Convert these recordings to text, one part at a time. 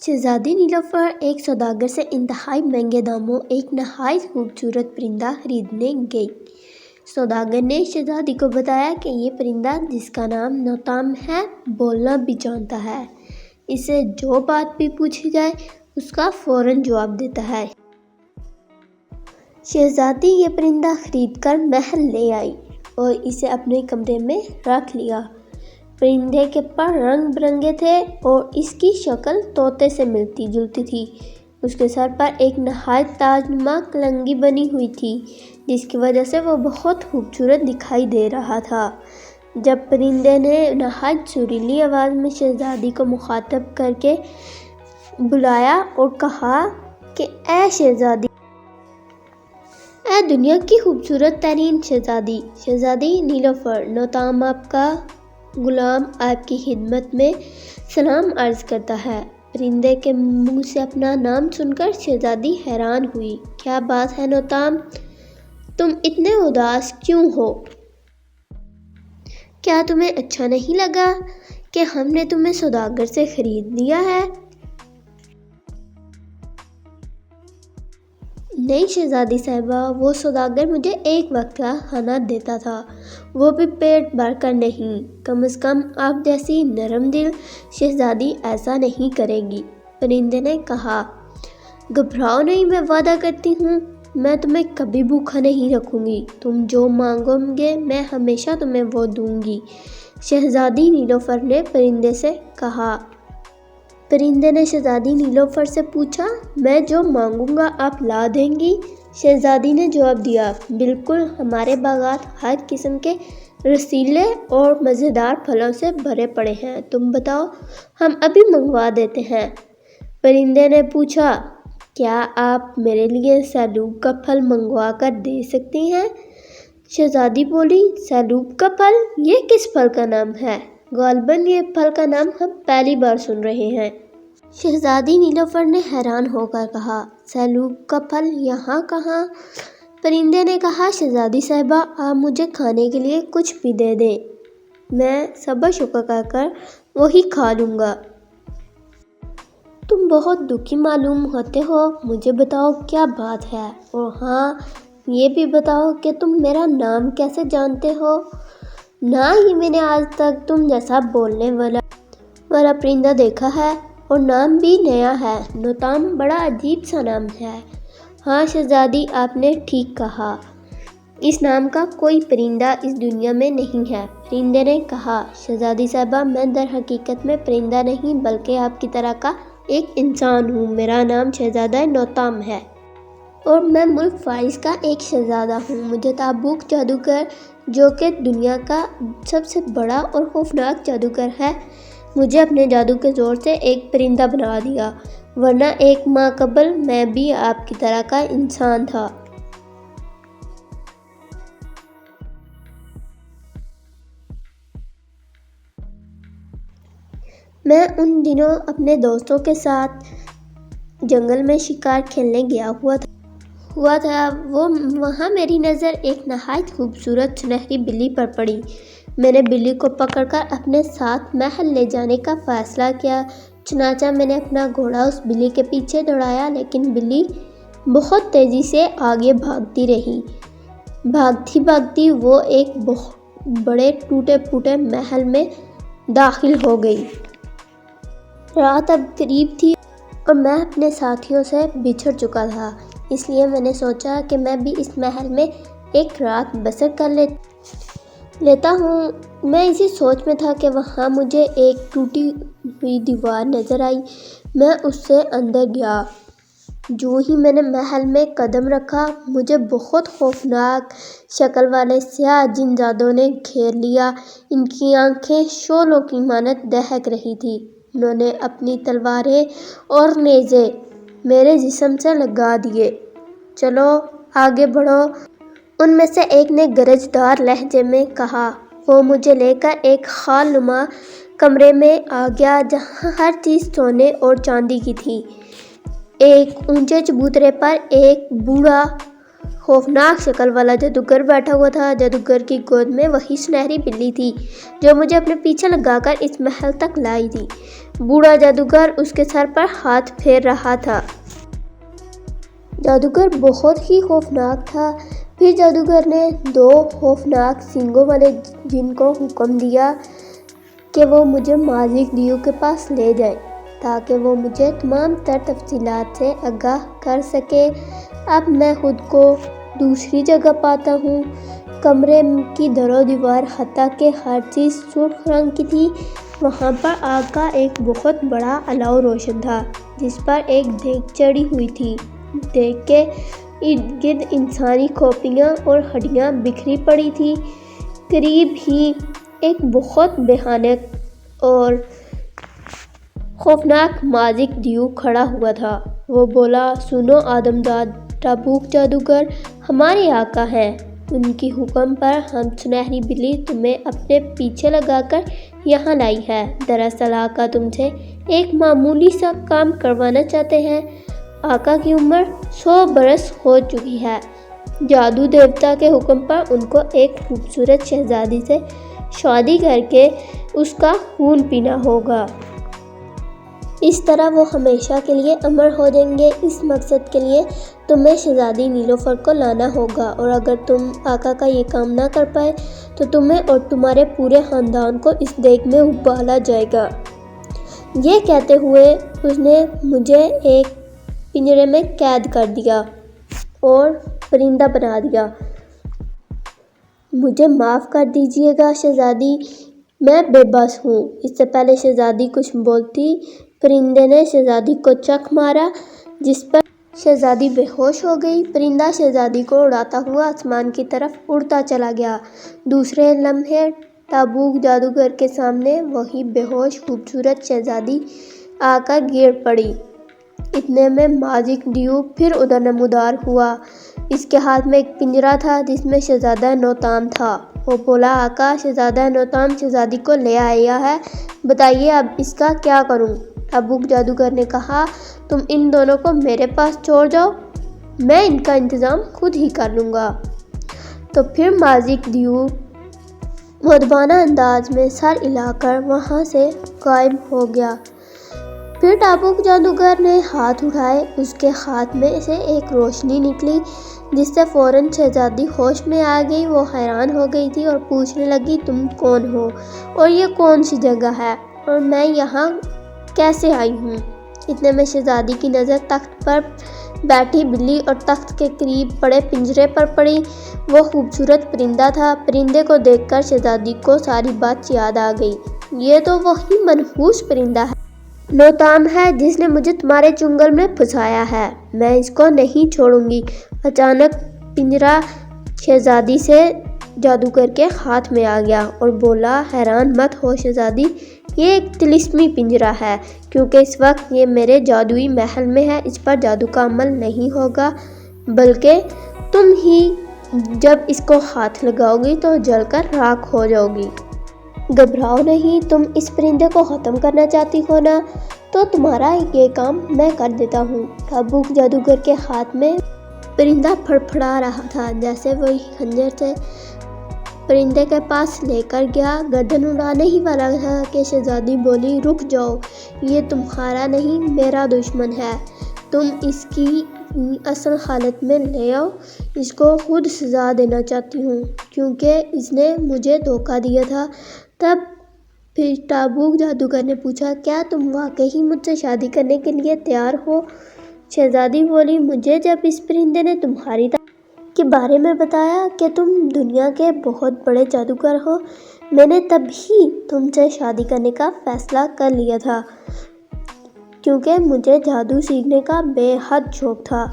شہزادی نیلوفر ایک سوداگر سے انتہائی مہنگے داموں ایک نہایت خوبصورت پرندہ خریدنے گئی۔ سوداگر نے شہزادی کو بتایا کہ یہ پرندہ جس کا نام نوتام ہے بولنا بھی جانتا ہے، اسے جو بات بھی پوچھی جائے اس کا فوراً جواب دیتا ہے۔ شہزادی یہ پرندہ خرید کر محل لے آئی اور اسے اپنے کمرے میں رکھ لیا۔ پرندے کے پر رنگ برنگے تھے اور اس کی شکل طوطے سے ملتی جلتی تھی۔ اس کے سر پر ایک نہایت تاج نما کلنگی بنی ہوئی تھی جس کی وجہ سے وہ بہت خوبصورت دکھائی دے رہا تھا۔ جب پرندے نے نہایت سریلی آواز میں شہزادی کو مخاطب کر کے بلایا اور کہا کہ اے شہزادی، اے دنیا کی خوبصورت ترین شہزادی، شہزادی نیلوفر، نوتام آپ کا غلام آپ کی خدمت میں سلام عرض کرتا ہے۔ پرندے کے منہ سے اپنا نام سن کر شہزادی حیران ہوئی۔ کیا بات ہے نوتام، تم اتنے اداس کیوں ہو؟ کیا تمہیں اچھا نہیں لگا کہ ہم نے تمہیں سوداگر سے خرید لیا ہے؟ نہیں شہزادی صاحبہ، وہ سوداگر مجھے ایک وقت کا کھانا دیتا تھا، وہ بھی پیٹ بھر کر نہیں۔ کم از کم آپ جیسی نرم دل شہزادی ایسا نہیں کرے گی۔ پرندے نے کہا، گھبراؤ نہیں، میں وعدہ کرتی ہوں میں تمہیں کبھی بھوکا نہیں رکھوں گی، تم جو مانگو گے میں ہمیشہ تمہیں وہ دوں گی، شہزادی نیلوفر نے پرندے سے کہا۔ پرندے نے شہزادی نیلوفر سے پوچھا، میں جو مانگوں گا آپ لا دیں گی؟ شہزادی نے جواب دیا، بالکل، ہمارے باغات ہر قسم کے رسیلے اور مزیدار پھلوں سے بھرے پڑے ہیں، تم بتاؤ، ہم ابھی منگوا دیتے ہیں۔ پرندے نے پوچھا، کیا آپ میرے لیے سیلوب کا پھل منگوا کر دے سکتی ہیں؟ شہزادی بولی، سیلوب کا پھل؟ یہ کس پھل کا نام ہے؟ غالباً یہ پھل کا نام ہم پہلی بار سن رہے ہیں۔ شہزادی نیلوفر نے حیران ہو کر کہا، سیلوب کا پھل یہاں کہاں؟ پرندے نے کہا، شہزادی صاحبہ، آپ مجھے کھانے کے لیے کچھ بھی دے دیں، میں صبر شکر کر کر وہی کھا لوں گا۔ تم بہت دکھی معلوم ہوتے ہو، مجھے بتاؤ کیا بات ہے، اور ہاں یہ بھی بتاؤ کہ تم میرا نام کیسے جانتے ہو؟ نہ ہی میں نے آج تک تم جیسا بولنے والا پرندہ دیکھا ہے، اور نام بھی نیا ہے، نوتام بڑا عجیب سا نام ہے۔ ہاں شہزادی، آپ نے ٹھیک کہا، اس نام کا کوئی پرندہ اس دنیا میں نہیں ہے۔ پرندے نے کہا، شہزادی صاحبہ، میں در حقیقت میں پرندہ نہیں بلکہ آپ کی طرح کا ایک انسان ہوں، میرا نام شہزادہ نوتام ہے اور میں ملک فارس کا ایک شہزادہ ہوں۔ مجھے تابوک جادوگر، جو کہ دنیا کا سب سے بڑا اور خوفناک جادوگر ہے، مجھے اپنے جادو کے زور سے ایک پرندہ بنا دیا، ورنہ ایک ماہ قبل میں بھی آپ کی طرح کا انسان تھا۔ میں ان دنوں اپنے دوستوں کے ساتھ جنگل میں شکار کھیلنے گیا ہوا تھا، وہاں میری نظر ایک نہایت خوبصورت سنہری بلی پر پڑی۔ میں نے بلی کو پکڑ کر اپنے ساتھ محل لے جانے کا فیصلہ کیا۔ چنانچہ میں نے اپنا گھوڑا اس بلی کے پیچھے دوڑایا، لیکن بلی بہت تیزی سے آگے بھاگتی رہی۔ بھاگتی وہ ایک بڑے ٹوٹے پھوٹے محل میں داخل ہو گئی۔ رات اب قریب تھی اور میں اپنے ساتھیوں سے بچھڑ چکا تھا، اس لیے میں نے سوچا کہ میں بھی اس محل میں ایک رات بسر کر لیتا ہوں۔ میں اسی سوچ میں تھا کہ وہاں مجھے ایک ٹوٹی ہوئی دیوار نظر آئی۔ میں اس سے اندر گیا۔ جو ہی میں نے محل میں قدم رکھا، مجھے بہت خوفناک شکل والے سیاہ جن زادوں نے گھیر لیا۔ ان کی آنکھیں شعلوں کی مانند دہک رہی تھیں۔ انہوں نے اپنی تلواریں اور نیزے میرے جسم سے لگا دیے۔ چلو آگے بڑھو، ان میں سے ایک نے گرجدار لہجے میں کہا۔ وہ مجھے لے کر ایک خال نما کمرے میں آ گیا جہاں ہر چیز سونے اور چاندی کی تھی۔ ایک اونچے چبوترے پر ایک بوڑھا خوفناک شکل والا جادوگر بیٹھا ہوا تھا۔ جادوگر کی گود میں وہی سنہری بلی تھی جو مجھے اپنے پیچھے لگا کر اس محل تک لائی تھی۔ بوڑھا جادوگر اس کے سر پر ہاتھ پھیر رہا تھا۔ جادوگر بہت ہی خوفناک تھا۔ پھر جادوگر نے 2 خوفناک سینگوں والے جن کو حکم دیا کہ وہ مجھے ماجک دیو کے پاس لے جائیں تاکہ وہ مجھے تمام تر تفصیلات سے آگاہ کر سکے۔ اب میں خود کو دوسری جگہ پاتا ہوں۔ کمرے کی در و دیوار حتیٰ کہ ہر چیز سرخ رنگ کی تھی۔ وہاں پر آگ کا ایک بہت بڑا الاؤ روشن تھا جس پر ایک دیگ چڑھی ہوئی تھی۔ دیگ کے ارد گرد انسانی کھوپڑیاں اور ہڈیاں بکھری پڑی تھیں۔ قریب ہی ایک بہت بھیانک اور خوفناک ماجک دیو کھڑا ہوا تھا۔ وہ بولا، سنو آدمزاد ٹابوک جادوگر، ہمارے آقا ہیں۔ ان کی حکم پر ہم سنہری بلی تمہیں اپنے پیچھے لگا کر یہاں لائی ہے۔ دراصل آقا تم سے ایک معمولی سا کام کروانا چاہتے ہیں۔ آقا کی عمر 100 برس ہو چکی ہے۔ جادو دیوتا کے حکم پر ان کو ایک خوبصورت شہزادی سے شادی کر کے اس کا خون پینا ہوگا۔ اس طرح وہ ہمیشہ کے لیے امر ہو جائیں گے۔ اس مقصد کے لیے تمہیں شہزادی نیلوفر کو لانا ہوگا، اور اگر تم آقا کا یہ کام نہ کر پائے تو تمہیں اور تمہارے پورے خاندان کو اس دیگ میں ابالا جائے گا۔ یہ کہتے ہوئے اس نے مجھے ایک پنجرے میں قید کر دیا اور پرندہ بنا دیا۔ مجھے معاف کر دیجیے گا شہزادی، میں بے بس ہوں۔ اس سے پہلے شہزادی کچھ بولتی، پرندے نے شہزادی کو چک مارا جس پر شہزادی بے ہوش ہو گئی۔ پرندہ شہزادی کو اڑاتا ہوا آسمان کی طرف اڑتا چلا گیا۔ دوسرے لمحے ٹابوک جادوگر کے سامنے وہی بے ہوش خوبصورت شہزادی آ کر گر پڑی۔ اتنے میں ماجک دیو پھر ادھر نمودار ہوا۔ اس کے ہاتھ میں ایک پنجرا تھا جس میں شہزادہ نوتام تھا۔ وہ بولا، آقا شہزادہ نوتام شہزادی کو لے آیا ہے، بتائیے اب اس کا کیا کروں؟ ٹابوک جادوگر نے کہا، تم ان دونوں کو میرے پاس چھوڑ جاؤ، میں ان کا انتظام خود ہی کر لوں گا۔ تو پھر ماجک دیو مؤدبانہ انداز میں سر ہلا کر وہاں سے غائب ہو گیا۔ پھر ٹابوک جادوگر نے ہاتھ اٹھائے، اس کے ہاتھ میں سے ایک روشنی نکلی جس سے فوراً شہزادی ہوش میں آ گئی۔ وہ حیران ہو گئی تھی اور پوچھنے لگی، تم کون ہو اور یہ کون سی جگہ ہے اور میں یہاں کیسے آئی ہوں؟ اتنے میں شہزادی کی نظر تخت پر بیٹھی بلی اور تخت کے قریب پڑے پنجرے پر پڑی۔ وہ خوبصورت پرندہ تھا۔ پرندے کو دیکھ کر شہزادی کو ساری بات یاد آ گئی۔ یہ تو وہی منحوس پرندہ ہے، نوتام ہے، جس نے مجھے تمہارے چنگل میں پھنسایا ہے۔ میں اس کو نہیں چھوڑوں گی۔ اچانک پنجرا شہزادی سے جادوگر کے ہاتھ میں آ گیا اور بولا، حیران مت ہو شہزادی، یہ ایک طلسمی پنجرا ہے کیونکہ اس وقت یہ میرے جادوئی محل میں ہے۔ اس پر جادو کا عمل نہیں ہوگا بلکہ تم ہی جب اس کو ہاتھ لگاؤ گی تو جل کر راکھ ہو جاؤ گی۔ گھبراؤ نہیں، تم اس پرندے کو ختم کرنا چاہتی ہو نا، تو تمہارا یہ کام میں کر دیتا ہوں۔ ٹابوک جادوگر کے ہاتھ میں پرندہ پھڑپھڑا رہا تھا جیسے وہی خنجر سے پرندے کے پاس لے کر گیا۔ گردن اڑانے ہی والا تھا کہ شہزادی بولی، رک جاؤ، یہ تمہارا نہیں میرا دشمن ہے۔ تم اس کی اصل حالت میں لے آؤ، اس کو خود سزا دینا چاہتی ہوں کیونکہ اس نے مجھے دھوکہ دیا تھا۔ تب پھر ٹابوک جادوگر نے پوچھا، کیا تم واقعی مجھ سے شادی کرنے کے لیے تیار ہو؟ شہزادی بولی، مجھے جب اس پرندے نے تمہاری تعریف کے بارے میں بتایا کہ تم دنیا کے بہت بڑے جادوگر ہو، میں نے تب ہی تم سے شادی کرنے کا فیصلہ کر لیا تھا کیونکہ مجھے جادو سیکھنے کا بے حد شوق تھا۔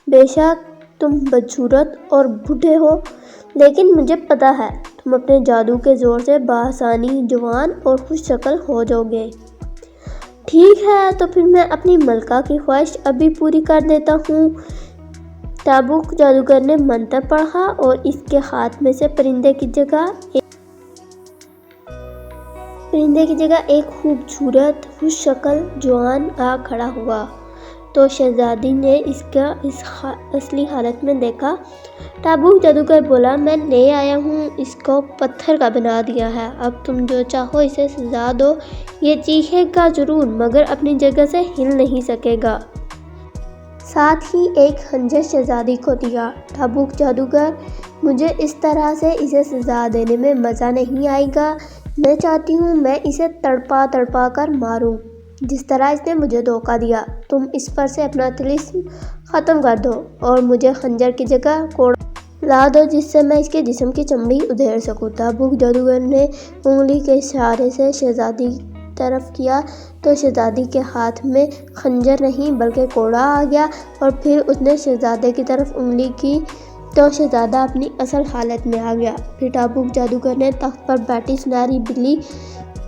بے شک تم بدصورت اور بوڑھے ہو، لیکن مجھے پتہ ہے تم اپنے جادو کے زور سے بآسانی جوان اور خوش شکل ہو جاؤ گے۔ ٹھیک ہے، تو پھر میں اپنی ملکہ کی خواہش ابھی پوری کر دیتا ہوں۔ ٹابوک جادوگر نے منتر پڑھا اور اس کے ہاتھ میں سے پرندے کی جگہ ایک خوبصورت خوش شکل جوان آ کھڑا ہوا۔ تو شہزادی نے اس کا اصلی حالت میں دیکھا۔ ٹابوک جادوگر بولا، میں لے آیا ہوں، اس کو پتھر کا بنا دیا ہے، اب تم جو چاہو اسے سزا دو۔ یہ چیخے گا ضرور مگر اپنی جگہ سے ہل نہیں سکے گا۔ ساتھ ہی ایک خنجر شہزادی کو دیا۔ ٹابوک جادوگر، مجھے اس طرح سے اسے سزا دینے میں مزہ نہیں آئے گا، میں چاہتی ہوں میں اسے تڑپا تڑپا کر ماروں جس طرح اس نے مجھے دھوکہ دیا۔ تم اس پر سے اپنا طلسم ختم کر دو اور مجھے خنجر کی جگہ کوڑا لا دو جس سے میں اس کے جسم کی چمڑی ادھیڑ سکوں۔ ٹابوک جادوگر نے انگلی کے اشارے سے شہزادی کی طرف کیا تو شہزادی کے ہاتھ میں خنجر نہیں بلکہ کوڑا آ گیا، اور پھر اس نے شہزادے کی طرف انگلی کی تو شہزادہ اپنی اصل حالت میں آ گیا۔ پھر ٹابوک جادوگر نے تخت پر بیٹھی سنہری بلی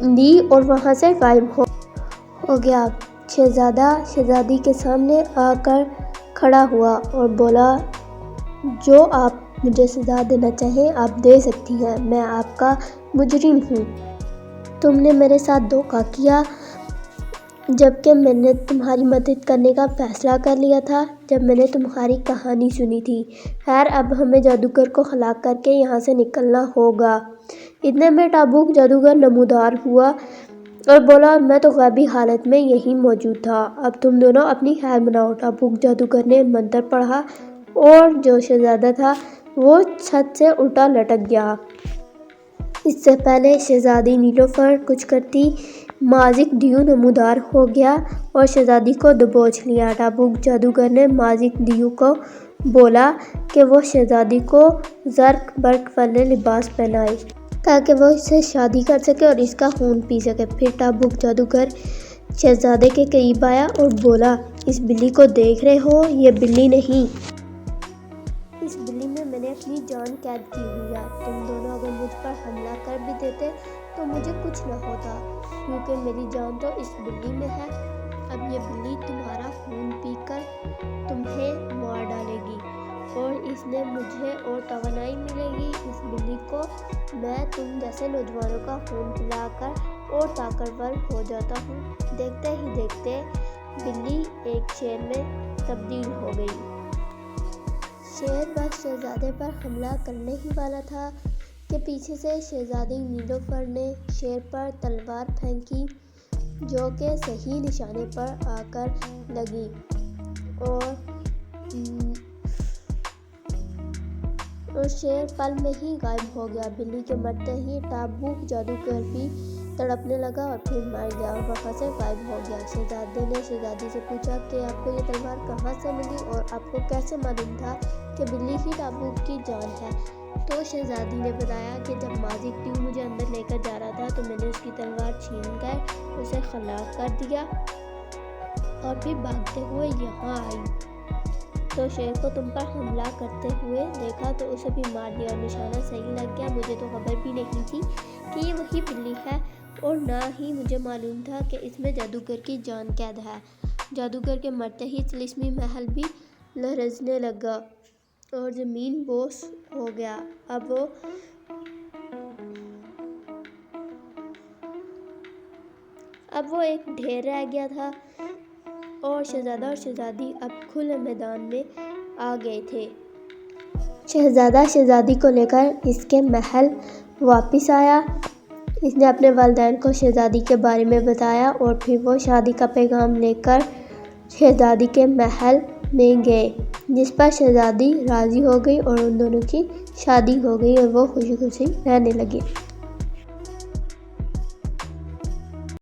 لی اور وہاں سے غائب ہو گیا۔ شہزادہ شہزادی کے سامنے آ کر کھڑا ہوا اور بولا، جو آپ مجھے سزا دینا چاہیں آپ دے سکتی ہیں، میں آپ کا مجرم ہوں۔ تم نے میرے ساتھ دھوکہ کیا جبکہ میں نے تمہاری مدد کرنے کا فیصلہ کر لیا تھا جب میں نے تمہاری کہانی سنی تھی۔ خیر اب ہمیں جادوگر کو ہلاک کر کے یہاں سے نکلنا ہوگا۔ اتنے میں ٹابوک جادوگر نمودار ہوا اور بولا، میں تو غیبی حالت میں یہیں موجود تھا، اب تم دونوں اپنی خیر مناؤ۔ ٹابوک جادوگر نے منتر پڑھا اور جو شہزادہ تھا وہ چھت سے الٹا لٹک گیا۔ اس سے پہلے شہزادی نیلوفر کچھ کرتی ماجک دیو نمودار ہو گیا اور شہزادی کو دبوچ لیا۔ ٹابوک جادوگر نے ماجک دیو کو بولا کہ وہ شہزادی کو زرق برق والے لباس پہنائے تاکہ وہ اس سے شادی کر سکے اور اس کا خون پی سکے۔ پھر ٹابوک جادوگر شہزادے کے قریب آیا اور بولا، اس بلی کو دیکھ رہے ہو، یہ بلی نہیں، اس بلی میں نے اپنی جان قید کی ہوئی ہے، تم دونوں اگر مجھ پر حملہ کر بھی دیتے تو مجھے کچھ نہ ہوتا کیونکہ میری جان تو اس بلی میں ہے۔ اب یہ بلی تمہارا خون پی کر تمہیں مار ڈالے گی اور اس میں مجھے اور توانائی ملے گی۔ اس بلی کو میں تم جیسے نوجوانوں کا خون پلا کر اور طاقتور ہو جاتا ہوں۔ دیکھتے ہی دیکھتے بلی ایک شیر میں تبدیل ہو گئی۔ شیر بس شہزادے پر حملہ کرنے ہی والا تھا کہ پیچھے سے شہزادی نیلوفر نے شیر پر تلوار پھینکی جو کہ صحیح نشانے پر آ کر لگی اور شیر پل میں ہی غائب ہو گیا۔ بلی کے مرتے ہی ٹابوک جادوگر بھی تڑپنے لگا اور پھر مر گیا اور وہاں سے غائب ہو گیا۔ شہزادے نے شہزادی سے پوچھا کہ آپ کو یہ تلوار کہاں سے ملی اور آپ کو کیسے معلوم تھا کہ بلی ہی ٹابوک کی جان ہے؟ تو شہزادی نے بتایا کہ جب ماجک دیو مجھے اندر لے کر جا رہا تھا تو میں نے اس کی تلوار چھین کر اسے خلاص کر دیا اور پھر بھاگتے ہوئے یہاں آئی تو شیر کو تم پر حملہ کرتے ہوئے دیکھا تو اسے بھی مار دیا اور نشانہ صحیح لگ گیا۔ مجھے تو خبر بھی نہیں تھی کہ یہ وہی بلی ہے اور نہ ہی مجھے معلوم تھا کہ اس میں جادوگر کی جان قید ہے۔ جادوگر کے مرتے ہی طلسمی محل بھی لرزنے لگا اور زمین بوس ہو گیا۔ اب وہ ایک ڈھیر رہ گیا تھا اور شہزادہ اور شہزادی اب کھلے میدان میں آ گئے تھے۔ شہزادہ شہزادی کو لے کر اس کے محل واپس آیا۔ اس نے اپنے والدین کو شہزادی کے بارے میں بتایا اور پھر وہ شادی کا پیغام لے کر شہزادی کے محل میں گئے جس پر شہزادی راضی ہو گئی اور ان دونوں کی شادی ہو گئی اور وہ خوشی خوشی رہنے لگے۔